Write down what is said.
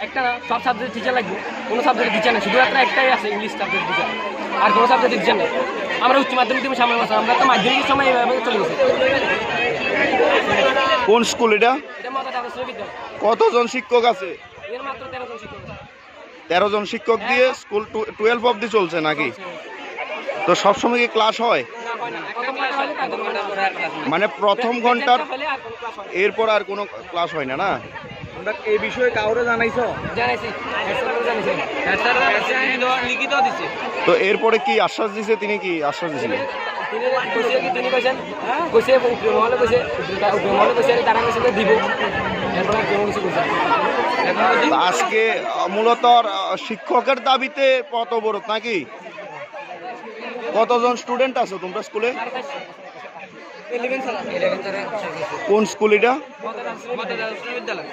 একটা সব subject teacher লাগবে, কোনো সাবজেক্ট টিচার নেই, শুধু একটাই আছে ইংলিশ সাবজেক্ট টিচার, আর কোনো সাবজেক্ট টিচার নেই। আমরা উচ্চ মাধ্যমিক দেবো সামনে মাসে, আমরা তো মাধ্যমিকের সময় এভাবে চলে গেছি। কোন স্কুল এটা? এটা মাথা বিদ্যালয়। কতজন শিক্ষক আছে? এর মাত্র 13 জন শিক্ষক। 13 জন শিক্ষক দিয়ে স্কুল 12 অবধি চলছে নাকি? তো সবসময় কি ক্লাস হয়? মানে প্রথম ঘন্টার এরপর আর কোনো ক্লাস হয় না? না, তোমরা এই বিষয়ে কাউরে জানাইছো? জানাইছি, লিখিত দিছে। তো এরপরে কি আশ্বাস দিছে? তিনি কি আশ্বাস দিছিলেন? তিনি কইছেন কইছে মহলে কইছে তারা কইছে দিব। এরপর আর কোনো কিছু কইছে। আজকে মূলত শিক্ষকের দাবিতে পথ অবরোধ নাকি? কতজন স্টুডেন্ট আছো তোমরা স্কুলে? 11 কোন স্কুল এটা? বিদ্যালয়।